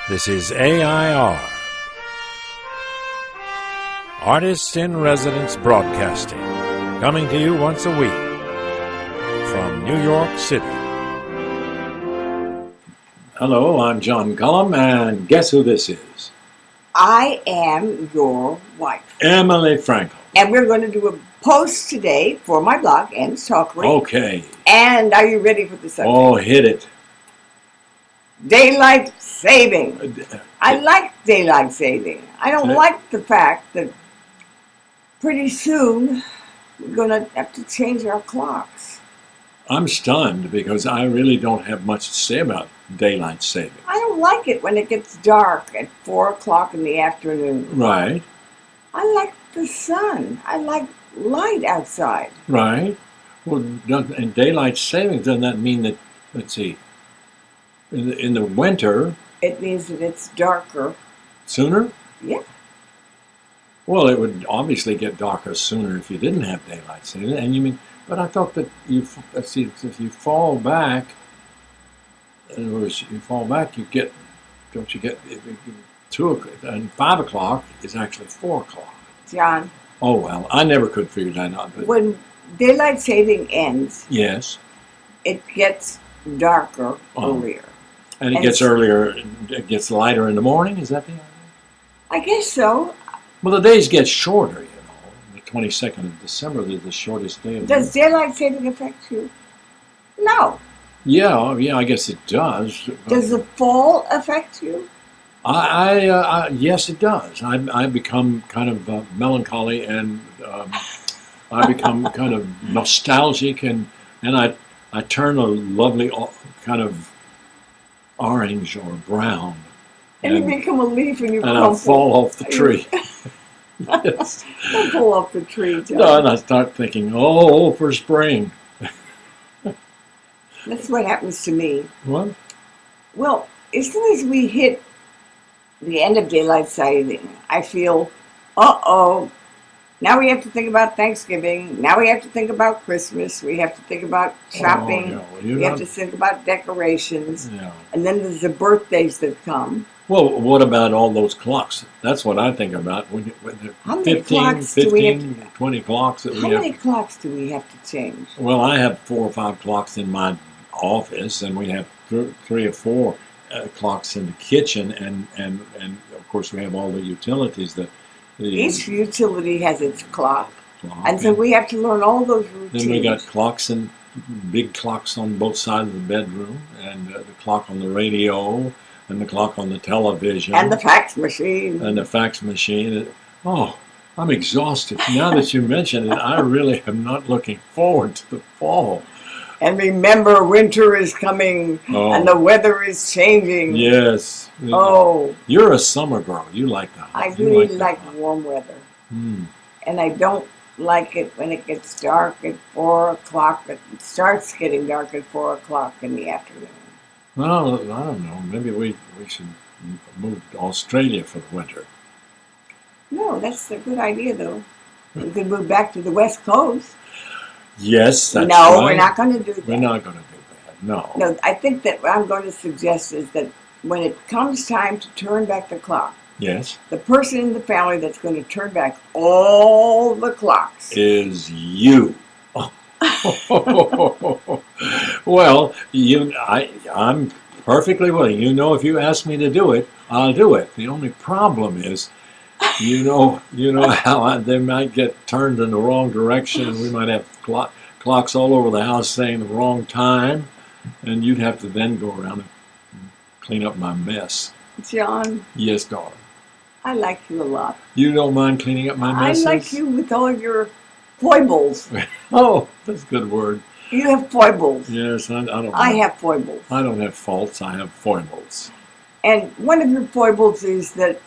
This is AI.R. Artists in Residence Broadcasting, coming to you once a week from New York City. Hello, I'm John Cullum, and guess who this is? I am your wife. Emily Frankel. And we're going to do a post today for my blog and Talkery. Okay. And are you ready for the subject? Oh, hit it. Daylight saving. I like daylight saving. I don't like the fact that pretty soon we're going to have to change our clocks. I'm stunned because I really don't have much to say about daylight saving. I don't like it when it gets dark at 4 o'clock in the afternoon. Right. I like the sun. I like light outside. Right. Well, and daylight saving, doesn't that mean that, let's see, in the winter... It means that it's darker. Sooner? Yeah. Well, it would obviously get darker sooner if you didn't have daylight saving. And you mean, but I thought that if you fall back, in other words, you fall back, you get, don't you get 2 o'clock, and 5 o'clock is actually 4 o'clock. John. Oh, well, I never could figure that out. But when daylight saving ends, yes, it gets darker earlier. And it gets earlier, it gets lighter in the morning, is that the idea? I guess so. Well, the days get shorter, you know. The 22nd of December is the shortest day of the year. Does daylight saving affect you? No. Yeah, I guess it does. Does the fall affect you? Yes, it does. I become kind of melancholy, and I become kind of nostalgic, and I turn a lovely kind of orange or brown. And you become a leaf and you crumple. And I fall off the tree. Yes. Don't fall off the tree, John. No, and I start thinking, oh, for spring. That's what happens to me. What? Well, as soon as we hit the end of daylight saving, I feel, uh-oh, now we have to think about Thanksgiving. Now we have to think about Christmas. We have to think about shopping. Oh, yeah. We have to think about decorations. Yeah. And then there's the birthdays that come. Well, what about all those clocks? That's what I think about. When how many 20 clocks that we have. How many clocks do we have to change? Well, I have 4 or 5 clocks in my office, and we have 3 or 4 clocks in the kitchen, and of course we have all the utilities that. Each utility has its clock, and so we have to learn all those routines. Then we got clocks and big clocks on both sides of the bedroom, and the clock on the radio, and the clock on the television, and the fax machine, Oh, I'm exhausted. Now that you mention it, I really am not looking forward to the fall. And remember, winter is coming, and the weather is changing. Yes. Oh. You're a summer girl. You like that. I really like warm weather. Mm. And I don't like it when it gets dark at 4 o'clock. It starts getting dark at 4 o'clock in the afternoon. Well, I don't know. Maybe we should move to Australia for the winter. No, that's a good idea, though. We could move back to the West Coast. Yes, that's right. No, we're not going to do that. We're not going to do that, no. No, I think that what I'm going to suggest is that when it comes time to turn back the clock, yes, the person in the family that's going to turn back all the clocks is you. Well, I'm perfectly willing. You know, if you ask me to do it, I'll do it. The only problem is, you know how they might get turned in the wrong direction. We might have clocks all over the house saying the wrong time, and you'd have to then go around and clean up my mess. John. Yes, darling. I like you a lot. You don't mind cleaning up my messes? I like you with all your foibles. Oh, that's a good word. You have foibles. Yes, I have foibles. I don't have faults. I have foibles. And one of your foibles is that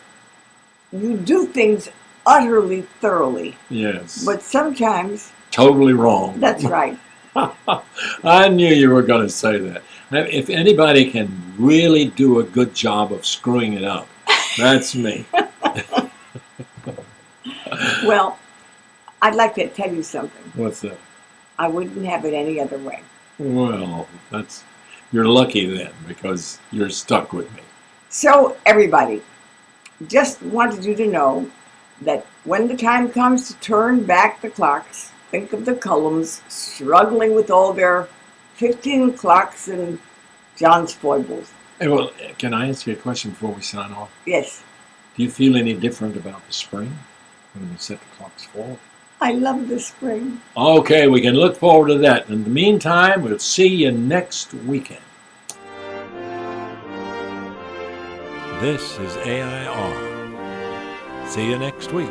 you do things utterly thoroughly. Yes. But sometimes... Totally wrong. That's right. I knew you were going to say that. If anybody can really do a good job of screwing it up, that's me. Well, I'd like to tell you something. What's that? I wouldn't have it any other way. Well, you're lucky then, because you're stuck with me. So, everybody, just wanted you to know that when the time comes to turn back the clocks, think of the Cullums struggling with all their 15 clocks and John's foibles. Hey, well, can I ask you a question before we sign off? Yes, Do you feel any different about the spring when we set the clocks forward? I love the spring. Okay, we can look forward to that. In the meantime, we'll see you next weekend. This is AI.R. See you next week.